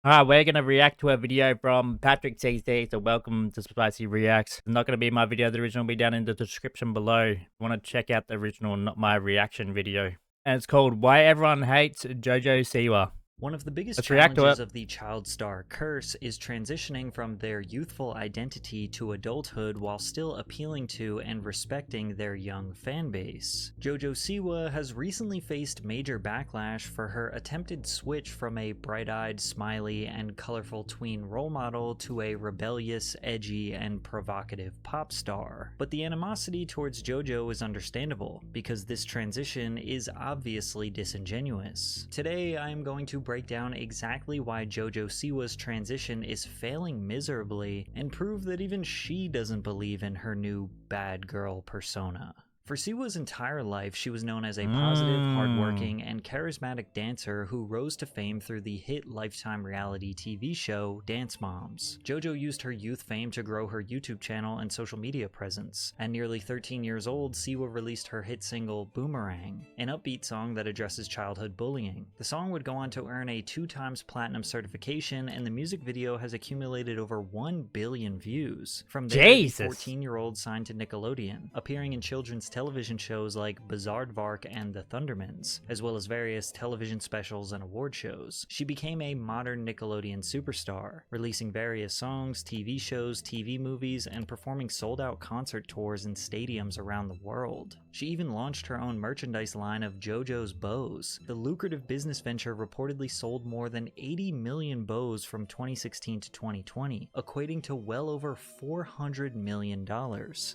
Alright, we're gonna react to a video from patrickcc, so welcome to Spicy Reacts. It's not gonna be my video, the original will be down in the description below. If you wanna check out the original, not my reaction video. And it's called Why Everyone Hates JoJo Siwa. One of the biggest Let's react to challenges it. of the child star curse is transitioning from their youthful identity to adulthood while still appealing to and respecting their young fan base. JoJo Siwa has recently faced major backlash for her attempted switch from a bright-eyed, smiley, and colorful tween role model to a rebellious, edgy, and provocative pop star. But the animosity towards JoJo is understandable, because this transition is obviously disingenuous. Today, I am going to break down exactly why JoJo Siwa's transition is failing miserably and prove that even she doesn't believe in her new bad girl persona. For Siwa's entire life, she was known as a positive, hardworking, and charismatic dancer who rose to fame through the hit Lifetime reality TV show Dance Moms. JoJo used her youth fame to grow her YouTube channel and social media presence. At nearly 13 years old, Siwa released her hit single Boomerang, an upbeat song that addresses childhood bullying. The song would go on to earn a 2x platinum certification, and the music video has accumulated over 1 billion views. From there, the 14-year-old signed to Nickelodeon, appearing in children's television shows like Bizarrevark and The Thundermans, as well as various television specials and award shows. She became a modern Nickelodeon superstar, releasing various songs, TV shows, TV movies, and performing sold-out concert tours in stadiums around the world. She even launched her own merchandise line of JoJo's bows. The lucrative business venture reportedly sold more than 80 million bows from 2016 to 2020, equating to well over $400 million,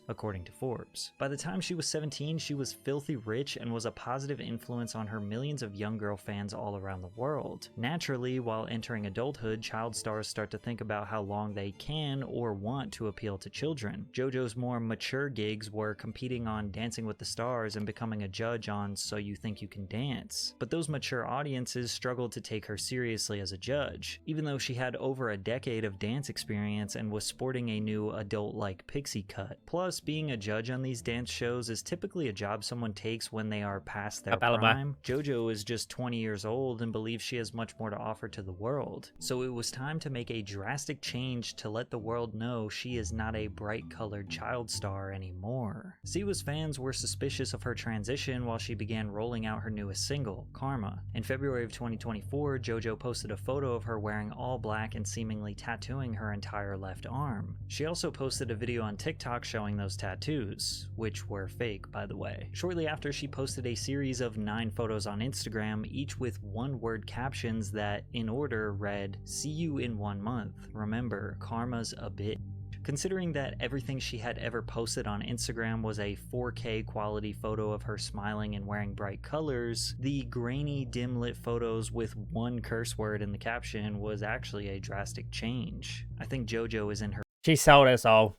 according to Forbes. By the time she was 17, she was filthy rich and was a positive influence on her millions of young girl fans all around the world. Naturally, while entering adulthood, child stars start to think about how long they can or want to appeal to children. JoJo's more mature gigs were competing on Dancing with the Stars and becoming a judge on So You Think You Can Dance. But those mature audiences struggled to take her seriously as a judge, even though she had over a decade of dance experience and was sporting a new adult-like pixie cut. Plus, being a judge on these dance shows is typically a job someone takes when they are past their prime. JoJo is just 20 years old and believes she has much more to offer to the world. So it was time to make a drastic change to let the world know she is not a bright-colored child star anymore. Siwa's fans were suspicious of her transition while she began rolling out her newest single, Karma. In February of 2024, JoJo posted a photo of her wearing all black and seemingly tattooing her entire left arm. She also posted a video on TikTok showing those tattoos, which were fake, by the way. Shortly after, she posted a series of 9 photos on Instagram, each with one-word captions that, in order, read, "See you in 1 month. Remember, karma's a bitch." Considering that everything she had ever posted on Instagram was a 4K quality photo of her smiling and wearing bright colors, the grainy, dim-lit photos with one curse word in the caption was actually a drastic change. I think JoJo is in her— She sold us all.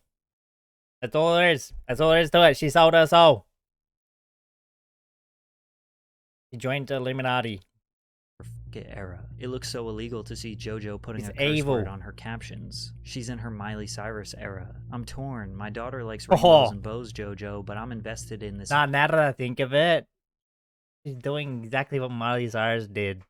That's all there is. That's all there is to it. She sold us all. She joined the Illuminati era. It looks so illegal to see JoJo putting It's a curse evil word on her captions. She's in her Miley Cyrus era. I'm torn. My daughter likes rainbows and bows, JoJo, but I'm invested in this. Now that I think of it, she's doing exactly what Miley Cyrus did.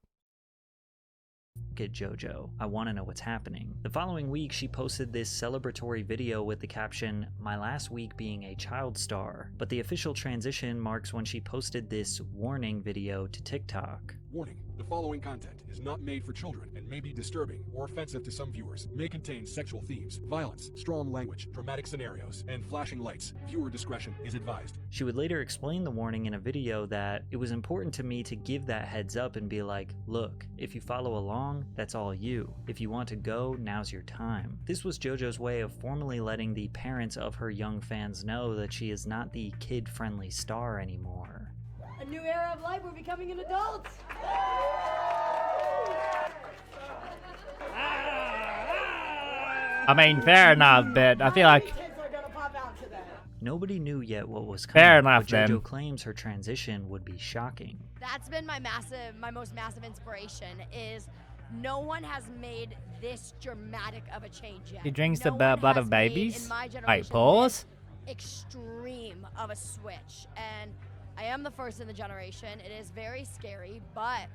Get JoJo. I want to know what's happening. The following week, she posted this celebratory video with the caption, "My last week being a child star." But the official transition marks when she posted this warning video to TikTok. Warning, the following content is not made for children and may be disturbing or offensive to some viewers. May contain sexual themes, violence, strong language, dramatic scenarios, and flashing lights. Viewer discretion is advised. She would later explain the warning in a video that it was important to me to give that heads up and be like, look, if you follow along, that's all you. If you want to go, now's your time. This was JoJo's way of formally letting the parents of her young fans know that she is not the kid-friendly star anymore. A new era of life, we're becoming an adult! I mean, fair enough, but I feel like nobody knew yet what was coming. Fair enough, but JoJo then. claims her transition would be shocking. That's been my most massive inspiration is no one has made this dramatic of a change yet. He drinks no the blood of babies? Wait, pause? Extreme of a switch. And I am the first in the generation. It is very scary, but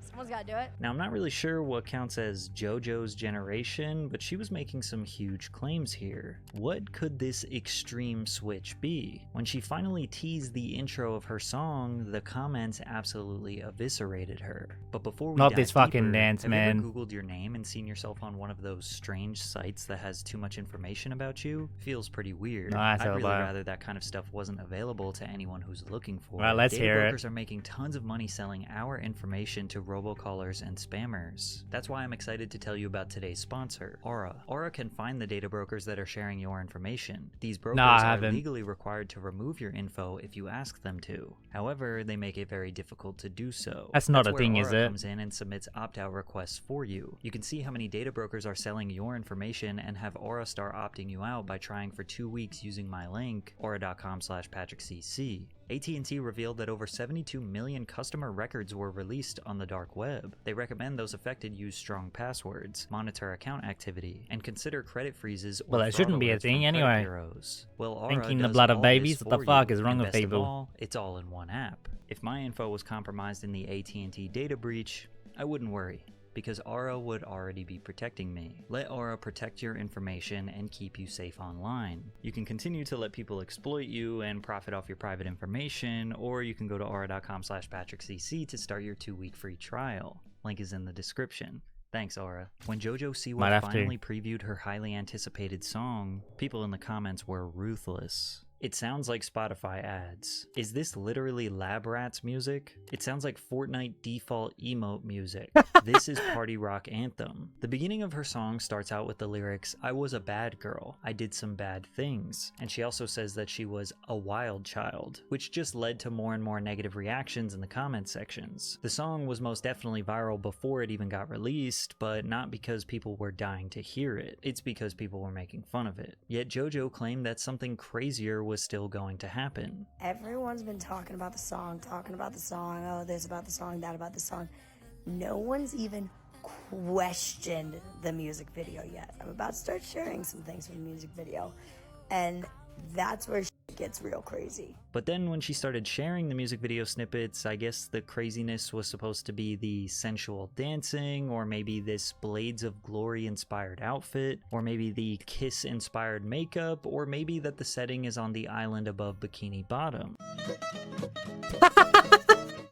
Someone's gotta do it. Now, I'm not really sure what counts as JoJo's generation, but she was making some huge claims here. What could this extreme switch be? When she finally teased the intro of her song, the comments absolutely eviscerated her. But before we Not dive this fucking deeper, dance, have man. you ever Googled your name and seen yourself on one of those strange sites that has too much information about you? Feels pretty weird. Nice, I'd really Alba. rather that kind of stuff wasn't available to anyone who's looking for Well, it. let's Data hear it. brokers are making tons of money selling our information to robocallers and spammers. That's why I'm excited to tell you about today's sponsor, Aura. Aura can find the data brokers that are sharing your information. These brokers I are haven't. legally required to remove your info if you ask them to. However, they make it very difficult to do so. That's not a where thing, Aura is it? comes in and submits opt-out requests for you. You can see how many data brokers are selling your information and have Aura start opting you out by trying for 2 weeks using my link, aura.com/patrickcc. AT&T revealed that over 72 million customer records were released on the dark web. They recommend those affected use strong passwords, monitor account activity, and consider credit freezes or Well, that fraud shouldn't be a alerts thing from credit anyway. bureaus. Well, Aura Drinking the does blood of all babies? this What the for fuck you. is wrong And with best of people? all, it's all in one app. If my info was compromised in the AT&T data breach, I wouldn't worry, because Aura would already be protecting me. Let Aura protect your information and keep you safe online. You can continue to let people exploit you and profit off your private information, or you can go to aura.com/patrickcc to start your 2-week free trial. Link is in the description. Thanks, Aura. When JoJo Might Siwa have to. finally previewed her highly anticipated song, people in the comments were ruthless. It sounds like Spotify ads. Is this literally Lab Rats music? It sounds like Fortnite default emote music. This is Party Rock Anthem. The beginning of her song starts out with the lyrics, "I was a bad girl. I did some bad things." And she also says that she was a wild child, which just led to more and more negative reactions in the comment sections. The song was most definitely viral before it even got released, but not because people were dying to hear it. It's because people were making fun of it. Yet JoJo claimed that something crazier was still going to happen. Everyone's been talking about the song, oh, this about the song, that about the song. No one's even questioned the music video yet. I'm about to start sharing some things from the music video, and that's where shit gets real crazy. But then when she started sharing the music video snippets, I guess the craziness was supposed to be the sensual dancing, or maybe this Blades of Glory inspired outfit, or maybe the Kiss inspired makeup, or maybe that the setting is on the island above Bikini Bottom.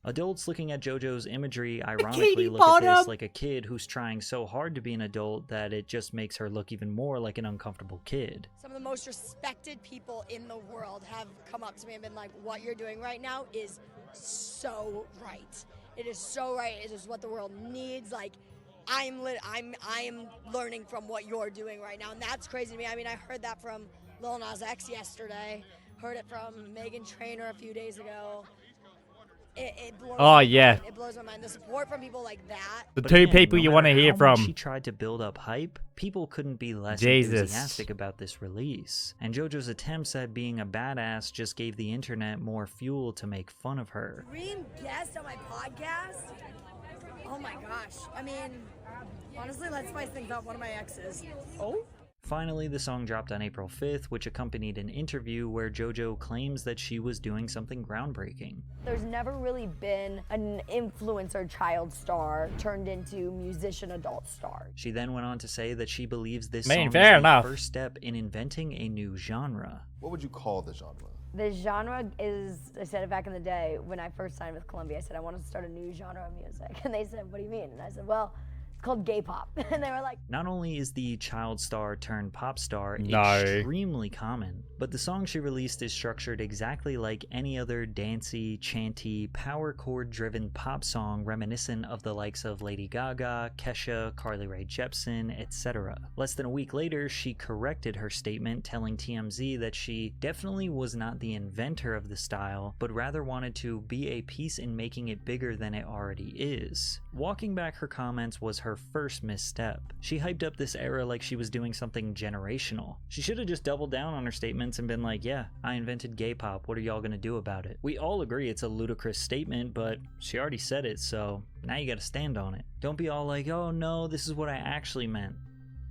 Adults looking at JoJo's imagery ironically look at this like a kid who's trying so hard to be an adult that it just makes her look even more like an uncomfortable kid. Some of the most respected people in the world have come up to me and been like, what you're doing right now is so right. It is so right. It is what the world needs. Like, I am learning from what you're doing right now, and that's crazy to me. I mean, I heard that from Lil Nas X yesterday. Heard it from Megan Trainor a few days ago. It blows my mind. It blows my mind. The support from people like that. The But two again, people no you want to matter hear how much from. She tried to build up hype. People couldn't be less Jesus. enthusiastic about this release. And JoJo's attempts at being a badass just gave the internet more fuel to make fun of her. Dream guest on my podcast? Oh my gosh. I mean, honestly, let's spice things up. One of my exes. Oh? Finally, the song dropped on April 5th, which accompanied an interview where JoJo claims that she was doing something groundbreaking. There's never really been an influencer child star turned into musician adult star. She then went on to say that she believes this Man, song is fair the enough. first step in inventing a new genre. What would you call the genre? The genre is, I said it back in the day when I first signed with Columbia, I said I wanted to start a new genre of music. And they said, what do you mean? And I said, well, it's called gay pop. And they were like, Not only is the child star turned pop star No. extremely common, but the song she released is structured exactly like any other dancey, chanty, power chord driven pop song reminiscent of the likes of Lady Gaga, Kesha, Carly Rae Jepsen, etc. Less than a week later, she corrected her statement, telling TMZ that she definitely was not the inventor of the style, but rather wanted to be a piece in making it bigger than it already is. Walking back her comments was her first misstep. She hyped up this era like she was doing something generational. She should have just doubled down on her statements and been like, yeah, I invented gay pop, what are y'all gonna do about it? We all agree it's a ludicrous statement, but she already said it, so now you gotta stand on it. Don't be all like, oh no, this is what I actually meant.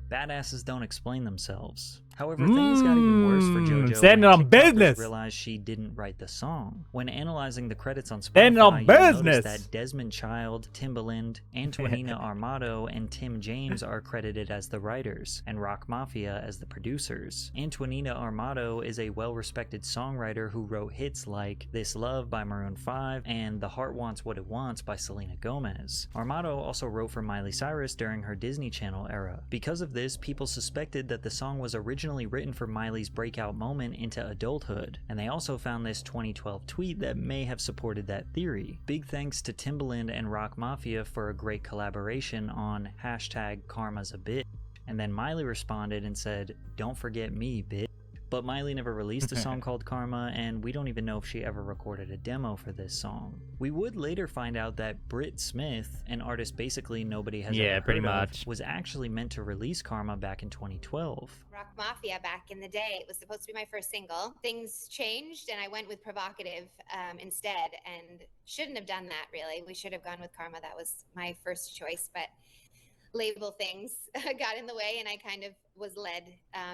Badasses don't explain themselves. However, things got even worse for JoJo standing when on TikTokers business. realized she didn't write the song. When analyzing the credits on Standing on Spotify, you'll business. notice that Desmond Child, Timbaland, Antonina Armato, and Tim James are credited as the writers, and Rock Mafia as the producers. Antonina Armato is a well-respected songwriter who wrote hits like This Love by Maroon 5 and The Heart Wants What It Wants by Selena Gomez. Armato also wrote for Miley Cyrus during her Disney Channel era. Because of this, people suspected that the song was originally written for Miley's breakout moment into adulthood, and they also found this 2012 tweet that may have supported that theory. Big thanks to Timbaland and Rock Mafia for a great collaboration on #Karma's a Bitch, and then Miley responded and said, "Don't forget me, bitch." But Miley never released a song called Karma, and we don't even know if she ever recorded a demo for this song. We would later find out that Britt Smith, an artist basically nobody has ever pretty heard much of, was actually meant to release Karma back in 2012. Rock Mafia back in the day. It was supposed to be my first single. Things changed and I went with Provocative instead, and shouldn't have done that really. We should have gone with Karma. That was my first choice, but label things got in the way and I kind of was led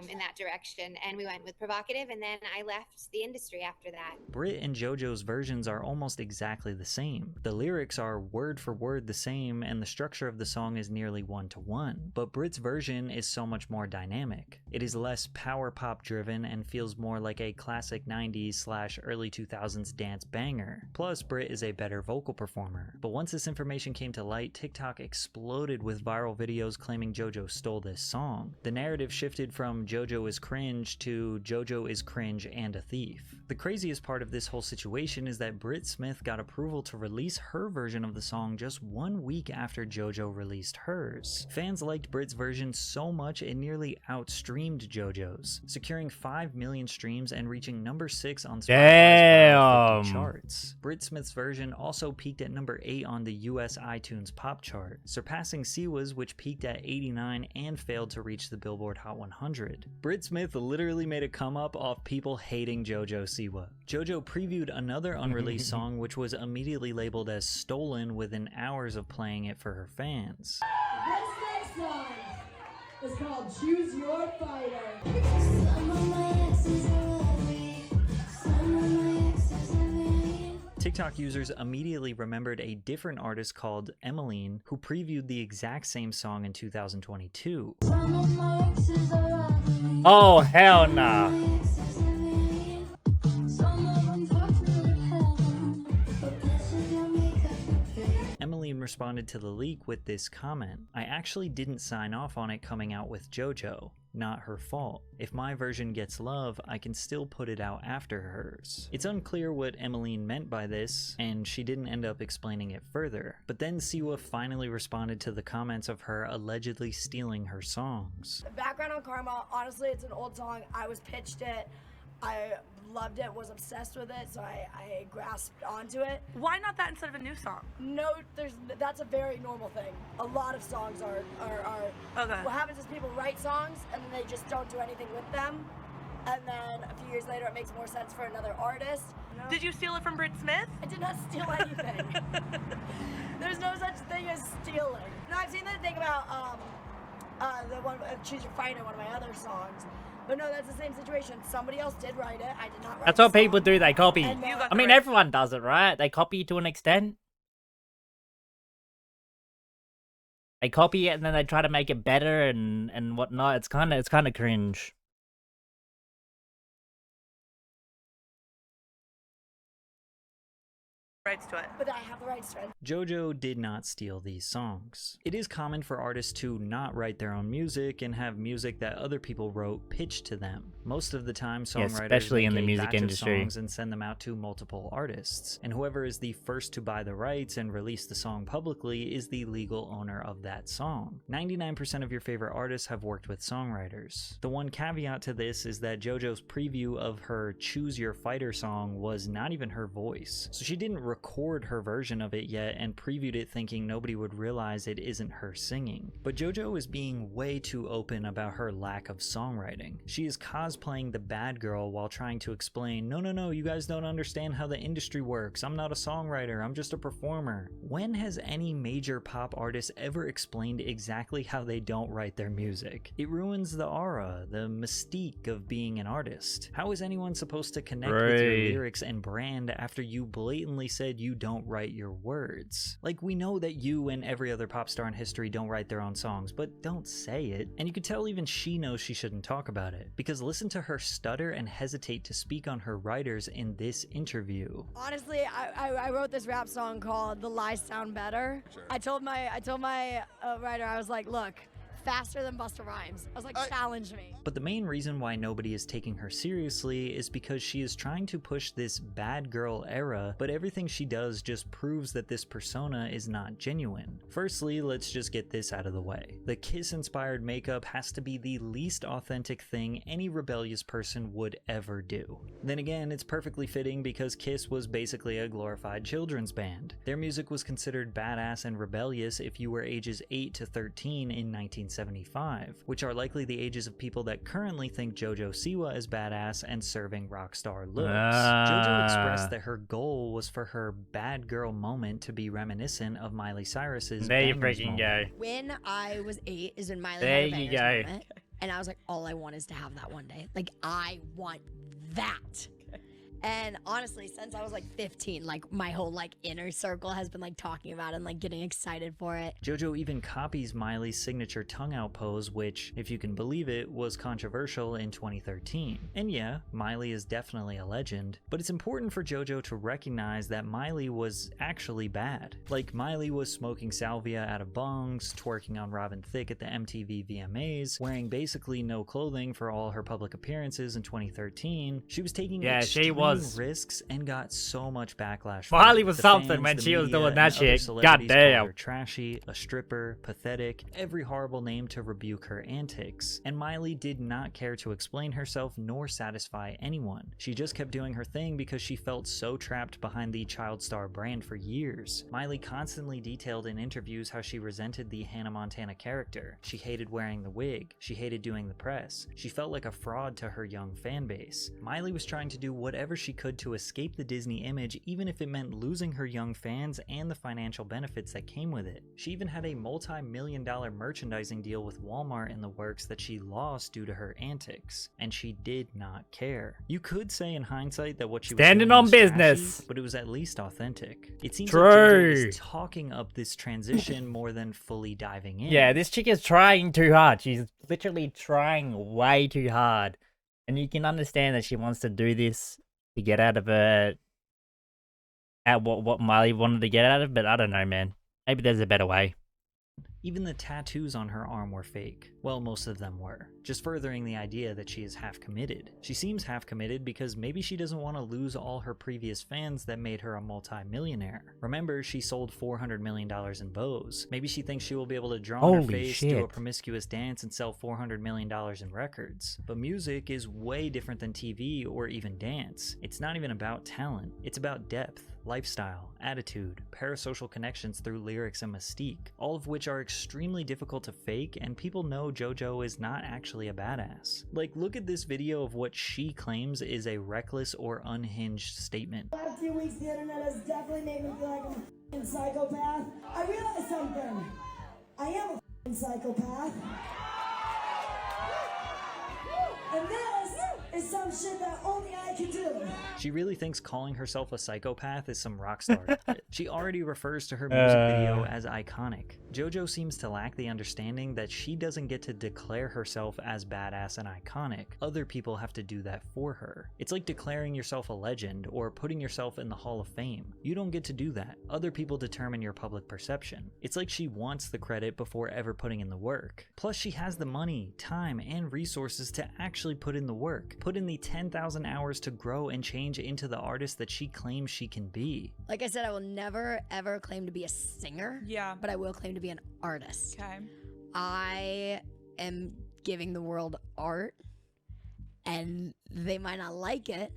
in that direction, and we went with Provocative, and then I left the industry after that. Britt and JoJo's versions are almost exactly the same. The lyrics are word for word the same, and the structure of the song is nearly one-to-one, but Britt's version is so much more dynamic. It is less power pop driven and feels more like a classic 90s/early 2000s dance banger. Plus, Britt is a better vocal performer. But once this information came to light, TikTok exploded with viral videos claiming JoJo stole this song. The narrative shifted from JoJo is cringe to JoJo is cringe and a thief. The craziest part of this whole situation is that Britt Smith got approval to release her version of the song just 1 week after JoJo released hers. Fans liked Britt's version so much it nearly outstreamed JoJo's, securing 5 million streams and reaching number 6 on Spotify's Viral 50 charts. Britt Smith's version also peaked at number 8 on the US iTunes pop chart, surpassing Siwa's, which peaked at 89 and failed to reach the Billboard Hot 100. Britt Smith literally made a come up off people hating JoJo Siwa. JoJo previewed another unreleased song which was immediately labeled as stolen within hours of playing it for her fans. This next song is called Choose Your Fighter. TikTok users immediately remembered a different artist called Emmeline who previewed the exact same song in 2022. Oh, hell nah. Emmeline responded to the leak with this comment: "I actually didn't sign off on it coming out with JoJo. Not her fault. If my version gets love, I can still put it out after hers." It's unclear what Emmeline meant by this, and she didn't end up explaining it further. But then Siwa finally responded to the comments of her allegedly stealing her songs. Background on Karma, honestly, it's an old song. I was pitched it. I loved it, was obsessed with it, so I grasped onto it. Why not that instead of a new song? No, that's a very normal thing. A lot of songs are Okay. What happens is people write songs and then they just don't do anything with them, and then a few years later it makes more sense for another artist. Did you steal it from Britt Smith? I did not steal anything. There's no such thing as stealing. No, I've seen the thing about the one Choose Your Fighter, one of my other songs. But no, that's the same situation. Somebody else did write it. I did not write That's the what people song. do, they copy. And then- I mean, everyone does it, right? They copy to an extent. They copy it and then they try to make it better and whatnot. It's kind of cringe. Rights to it. But I have the rights to it. JoJo did not steal these songs. It is common for artists to not write their own music and have music that other people wrote pitched to them. Most of the time, songwriters especially make in the a music batch of industry. songs and send them out to multiple artists. And whoever is the first to buy the rights and release the song publicly is the legal owner of that song. 99% of your favorite artists have worked with songwriters. The one caveat to this is that JoJo's preview of her Choose Your Fighter song was not even her voice. So she didn't record her version of it yet and previewed it thinking nobody would realize it isn't her singing. But JoJo is being way too open about her lack of songwriting. She is cosplaying the bad girl while trying to explain, no, you guys don't understand how the industry works. I'm not a songwriter, I'm just a performer. When has any major pop artist ever explained exactly how they don't write their music? It ruins the aura, the mystique of being an artist. How is anyone supposed to connect with your lyrics and brand after you blatantly said you don't write your words? Like, we know that you and every other pop star in history don't write their own songs, but don't say it. And you could tell even she knows she shouldn't talk about it, because listen to her stutter and hesitate to speak on her writers in this interview. Honestly, I wrote this rap song called "The Lies Sound Better." Sure. I told my writer, I was like, look, faster than Busta Rhymes. I was like, challenge me. But the main reason why nobody is taking her seriously is because she is trying to push this bad girl era, but everything she does just proves that this persona is not genuine. Firstly, let's just get this out of the way. The Kiss-inspired makeup has to be the least authentic thing any rebellious person would ever do. Then again, it's perfectly fitting because Kiss was basically a glorified children's band. Their music was considered badass and rebellious if you were ages 8 to 13 in 1975, which are likely the ages of people that currently think JoJo Siwa is badass and serving rock star looks. JoJo expressed that her goal was for her bad girl moment to be reminiscent of Miley Cyrus's There you Bangers freaking moment. go. When I was 8 is when Miley There had a you Bangers go. moment, and I was like, all I want is to have that one day. Like, I want that. And honestly, since I was like 15, like my whole like inner circle has been like talking about it and like getting excited for it. JoJo even copies Miley's signature tongue out pose, which, if you can believe it, was controversial in 2013. And yeah, Miley is definitely a legend, but it's important for JoJo to recognize that Miley was actually bad. Like, Miley was smoking salvia out of bongs, twerking on Robin Thicke at the MTV VMAs, wearing basically no clothing for all her public appearances in 2013. She was taking extreme risks and got so much backlash. Miley was something when she was doing that shit. God damn. Her trashy, a stripper, pathetic, every horrible name to rebuke her antics. And Miley did not care to explain herself nor satisfy anyone. She just kept doing her thing because she felt so trapped behind the child star brand for years. Miley constantly detailed in interviews how she resented the Hannah Montana character. She hated wearing the wig. She hated doing the press. She felt like a fraud to her young fan base. Miley was trying to do whatever she could to escape the Disney image, even if it meant losing her young fans and the financial benefits that came with it. She even had a multi-million-dollar merchandising deal with Walmart in the works that she lost due to her antics, and she did not care. You could say in hindsight that what she was standing doing on was business, trashy, but it was at least authentic. It seems True. like JoJo is talking up this transition more than fully diving in. Yeah, this chick is trying too hard. She's literally trying way too hard. And you can understand that she wants to do this to get out of it, at what Miley wanted to get out of, but I don't know, man. Maybe there's a better way. Even the tattoos on her arm were fake. Well, most of them were, just furthering the idea that she is half committed. She seems half committed because maybe she doesn't want to lose all her previous fans that made her a multi-millionaire. Remember, she sold $400 million in bows. Maybe she thinks she will be able to draw on her face, do a promiscuous dance, and sell $400 million in records. But music is way different than TV or even dance. It's not even about talent. It's about depth, lifestyle, attitude, parasocial connections through lyrics and mystique, all of which are extremely difficult to fake, and people know JoJo is not actually a badass. Like, look at this video of what she claims is a reckless or unhinged statement. The last few weeks, the internet has definitely made me feel like I'm a f***ing psychopath. I realized something. I am a f***ing psychopath. And this is some shit that only I can do. She really thinks calling herself a psychopath is some rock star shit. She already refers to her music video as iconic. JoJo seems to lack the understanding that she doesn't get to declare herself as badass and iconic. Other people have to do that for her. It's like declaring yourself a legend or putting yourself in the Hall of Fame. You don't get to do that. Other people determine your public perception. It's like she wants the credit before ever putting in the work. Plus, she has the money, time, and resources to actually put in the work. Put in the 10,000 hours to grow and change into the artist that she claims she can be. Like I said, I will never ever claim to be a singer. Yeah. But I will claim to be an artist. Okay. I am giving the world art, and they might not like it,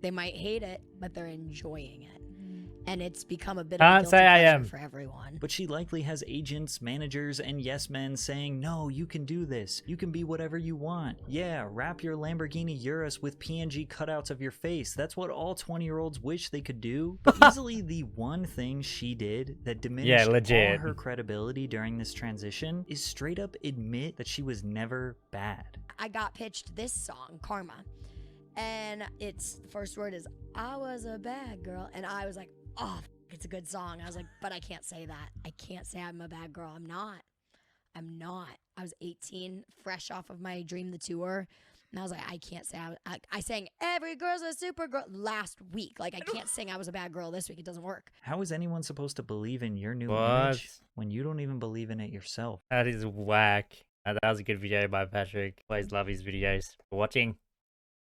they might hate it, but they're enjoying it. and it's become a bit Can't of a say guilty I pleasure am. for everyone. But she likely has agents, managers, and yes men saying, no, you can do this. You can be whatever you want. Yeah, wrap your Lamborghini Urus with PNG cutouts of your face. That's what all 20-year-olds wish they could do. But easily the one thing she did that diminished all legit. her credibility during this transition is straight up admit that she was never bad. I got pitched this song, Karma, and its the first word is, I was a bad girl, and I was like, oh, it's a good song. I was like, but I can't say that. I can't say I'm a bad girl. I'm not. I was 18, fresh off of my Dream the Tour, and I was like, I can't say I sang Every Girl's a Super Girl last week. Like, I can't sing I was a bad girl this week. It doesn't work. How is anyone supposed to believe in your new What? image when you don't even believe in it yourself? That is whack. That was a good video by Patrick. Always love his videos. For watching.